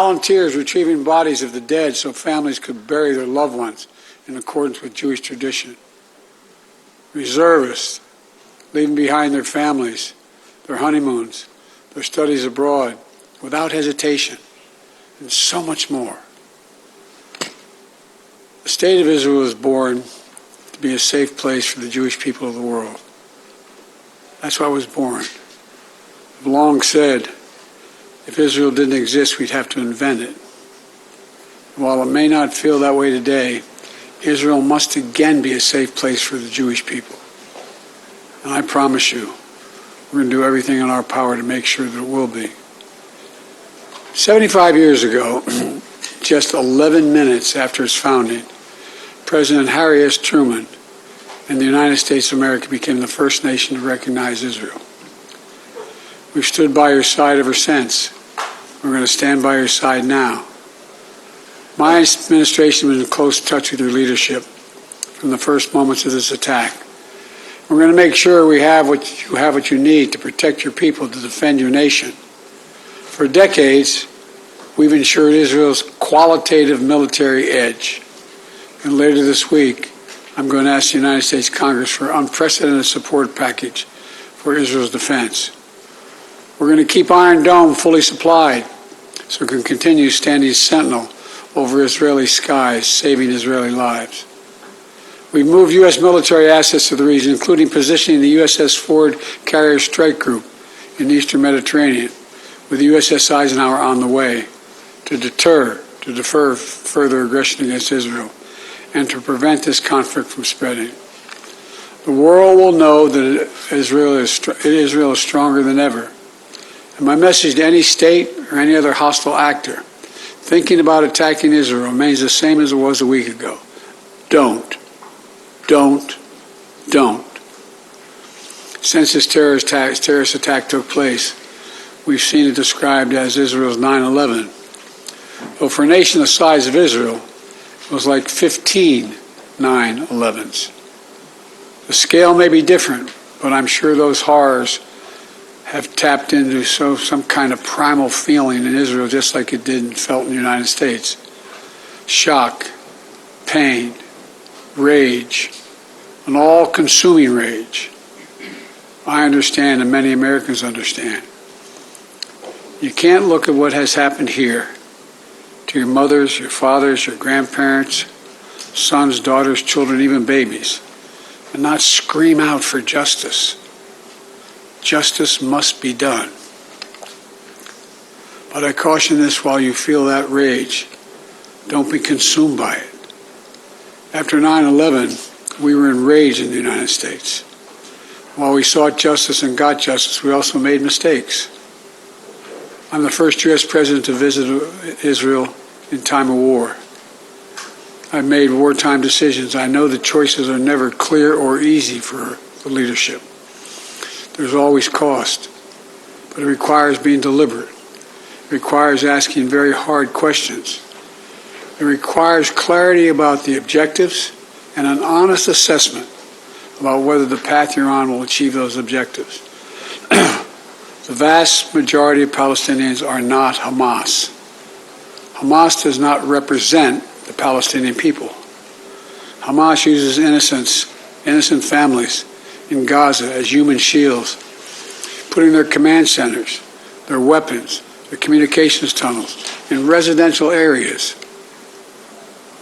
volunteers retrieving bodies of the dead so families could bury their loved ones in accordance with Jewish tradition. Reservists leaving behind their families, their honeymoons, their studies abroad, without hesitation, and so much more. The State of Israel was born to be a safe place for the Jewish people of the world. That's why I was born. I've long said, if Israel didn't exist, we'd have to invent it. And while it may not feel that way today, Israel must again be a safe place for the Jewish people. And I promise you, we're going to do everything in our power to make sure that it will be. 75 years ago, just 11 minutes after its founding, President Harry S. Truman and the United States of America became the first nation to recognize Israel. We've stood by your side ever since. We're going to stand by your side now. My administration was in close touch with your leadership from the first moments of this attack. We're going to make sure we have what you need to protect your people, to defend your nation. For decades, we've ensured Israel's qualitative military edge. And later this week, I'm going to ask the United States Congress for an unprecedented support package for Israel's defense. We're going to keep Iron Dome fully supplied so it can continue standing sentinel over Israeli skies, saving Israeli lives. We've moved U.S. military assets to the region, including positioning the USS Ford Carrier Strike Group in the Eastern Mediterranean, with the USS Eisenhower on the way to defer further aggression against Israel and to prevent this conflict from spreading. The world will know that Israel is stronger than ever. And my message to any state or any other hostile actor thinking about attacking Israel remains the same as it was a week ago. Don't. Since this terrorist attack took place, we've seen it described as Israel's 9/11. But for a nation the size of Israel, it was like 15 9/11s. The scale may be different, but I'm sure those horrors have tapped into some kind of primal feeling in Israel, just like it did and felt in the United States. Shock, pain, rage, an all-consuming rage. I understand, and many Americans understand. You can't look at what has happened here to your mothers, your fathers, your grandparents, sons, daughters, children, even babies, and not scream out for justice. Justice must be done. But I caution this: while you feel that rage, don't be consumed by it. After 9/11, we were enraged in the United States. While we sought justice and got justice, we also made mistakes. I'm the first U.S. president to visit Israel in time of war. I've made wartime decisions. I know the choices are never clear or easy for the leadership. There's always cost, but it requires being deliberate. It requires asking very hard questions. It requires clarity about the objectives and an honest assessment about whether the path you're on will achieve those objectives. The vast majority of Palestinians are not Hamas. Hamas does not represent the Palestinian people. Hamas uses innocent families in Gaza as human shields, putting their command centers, their weapons, their communications tunnels in residential areas.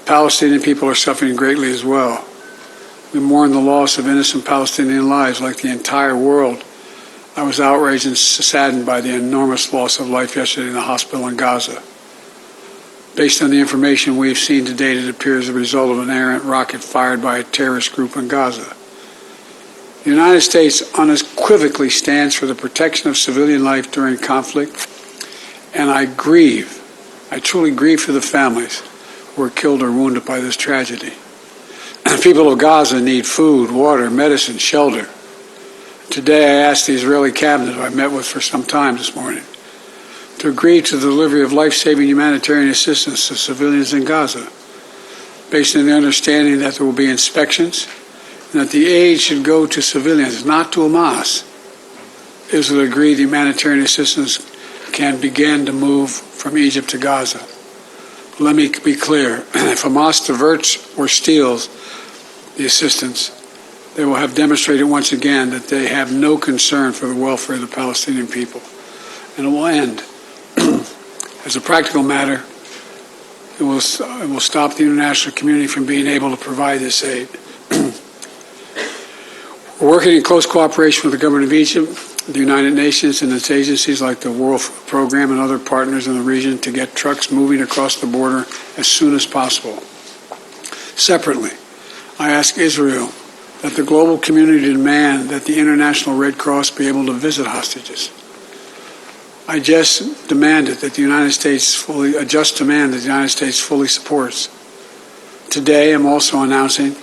Palestinian people are suffering greatly as well. We mourn the loss of innocent Palestinian lives like the entire world. I was outraged and saddened by the enormous loss of life yesterday in the hospital in Gaza. Based on the information we have seen to date, it appears the result of an errant rocket fired by a terrorist group in Gaza. The United States unequivocally stands for the protection of civilian life during conflict, and I truly grieve for the families who were killed or wounded by this tragedy. The people of Gaza need food, water, medicine, shelter. Today I asked the Israeli cabinet, who I met with for some time this morning, to agree to the delivery of life-saving humanitarian assistance to civilians in Gaza, based on the understanding that there will be inspections and that the aid should go to civilians, not to Hamas. Israel agreed the humanitarian assistance can begin to move from Egypt to Gaza. Let me be clear. If Hamas diverts or steals the assistance, they will have demonstrated once again that they have no concern for the welfare of the Palestinian people. And it will end. As a practical matter, it will stop the international community from being able to provide this aid. We're working in close cooperation with the government of Egypt, the United Nations, and its agencies like the World Food Program and other partners in the region to get trucks moving across the border as soon as possible. Separately, I ask Israel that the global community demand that the International Red Cross be able to visit hostages. I just demanded that the United States fully supports. Today, I'm also announcing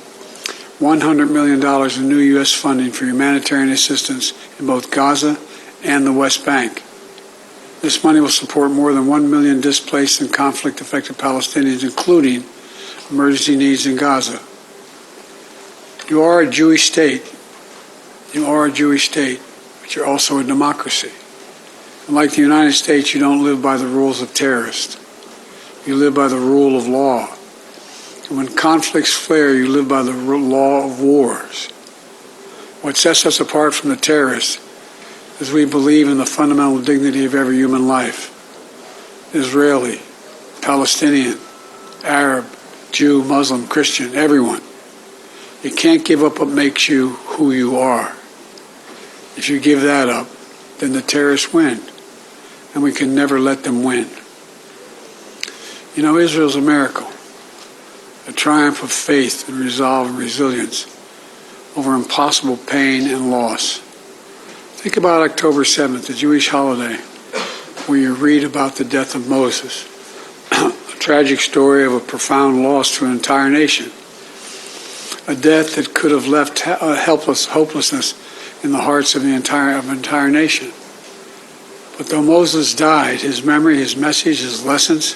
$100 million in new U.S. funding for humanitarian assistance in both Gaza and the West Bank. This money will support more than 1 million displaced and conflict-affected Palestinians, including emergency needs in Gaza. You are a Jewish state. You are a Jewish state, but you're also a democracy. And like the United States, you don't live by the rules of terrorists. You live by the rule of law. And when conflicts flare, you live by the law of wars. What sets us apart from the terrorists is we believe in the fundamental dignity of every human life. Israeli, Palestinian, Arab, Jew, Muslim, Christian, everyone. You can't give up what makes you who you are. If you give that up, then the terrorists win, and we can never let them win. You know, Israel's a miracle, a triumph of faith and resolve and resilience over impossible pain and loss. Think about October 7th, the Jewish holiday, where you read about the death of Moses, a tragic story of a profound loss to an entire nation, a death that could have left hopelessness in the hearts of the entire nation. But though Moses died, his memory, his message, his lessons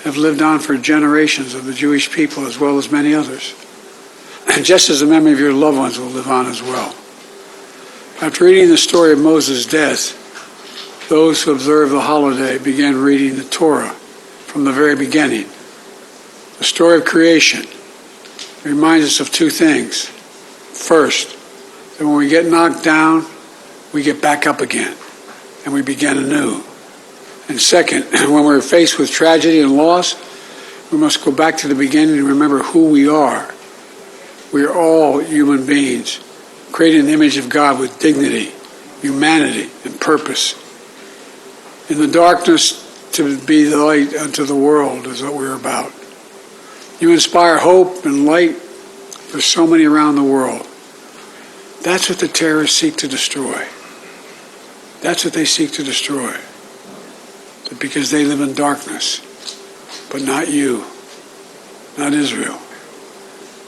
have lived on for generations of the Jewish people as well as many others. And just as the memory of your loved ones will live on as well. After reading the story of Moses' death, those who observe the holiday began reading the Torah from the very beginning. The story of creation reminds us of two things. First, that when we get knocked down, we get back up again, and we begin anew. And second, when we're faced with tragedy and loss, we must go back to the beginning and remember who we are. We are all human beings, created in the image of God with dignity, humanity, and purpose. In the darkness, to be the light unto the world is what we're about. You inspire hope and light for so many around the world. That's what the terrorists seek to destroy. That's what they seek to destroy. Because they live in darkness. But not you. Not Israel.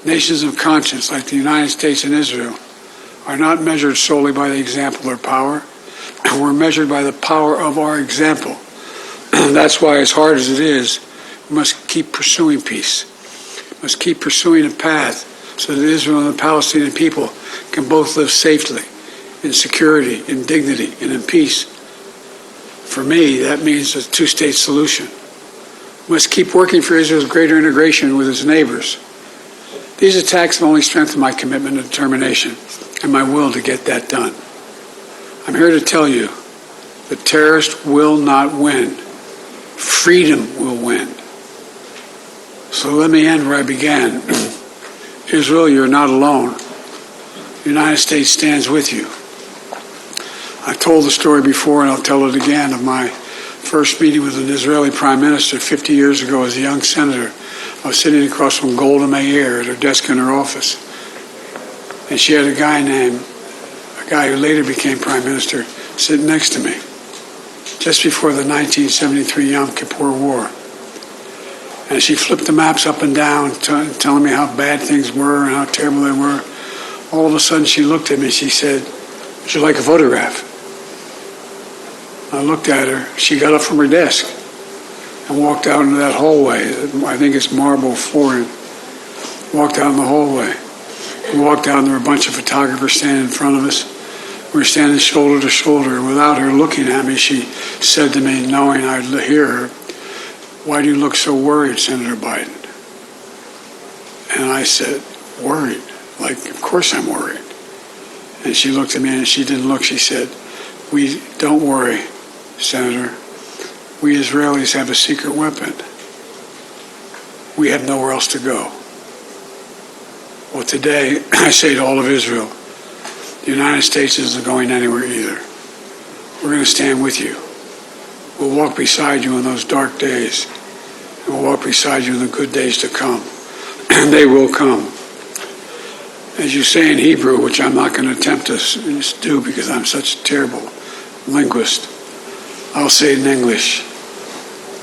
Nations of conscience like the United States and Israel are not measured solely by the example or power. We're measured by the power of our example. That's why, as hard as it is, we must keep pursuing peace. We must keep pursuing a path so that Israel and the Palestinian people can both live safely, in security, in dignity, and in peace. For me, that means a two-state solution. We must keep working for Israel's greater integration with its neighbors. These attacks have only strengthened my commitment and determination and my will to get that done. I'm here to tell you, the terrorists will not win. Freedom will win. So let me end where I began. Israel, you're not alone. The United States stands with you. I've told the story before, and I'll tell it again, of my first meeting with an Israeli prime minister 50 years ago as a young senator. I was sitting across from Golda Meir at her desk in her office. And she had a guy who later became prime minister, sitting next to me, just before the 1973 Yom Kippur War. And she flipped the maps up and down, telling me how bad things were and how terrible they were. All of a sudden, she looked at me. She said, "Would you like a photograph?" I looked at her. She got up from her desk and walked out into that hallway. I think it's marble flooring. Walked out in the hallway. We walked out, and there were a bunch of photographers standing in front of us. We were standing shoulder to shoulder. Without her looking at me, she said to me, knowing I'd hear her, "Why do you look so worried, Senator Biden?" And I said, "Worried? Like, of course I'm worried." And she looked at me, and she didn't look. She said, "Don't worry, Senator. We Israelis have a secret weapon. We have nowhere else to go." Well, today, I say to all of Israel, the United States isn't going anywhere either. We're going to stand with you. We'll walk beside you in those dark days, and we'll walk beside you in the good days to come. And they will come. As you say in Hebrew, which I'm not going to attempt to do because I'm such a terrible linguist, I'll say it in English.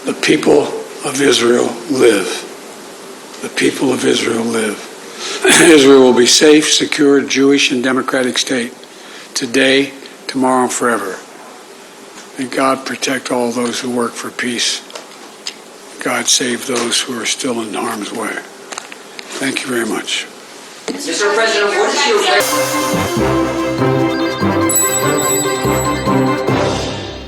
The people of Israel live. The people of Israel live. Israel will be safe, secure, Jewish, and democratic state today, tomorrow, and forever. May God protect all those who work for peace. God save those who are still in harm's way. Thank you very much. Mr. President, what is your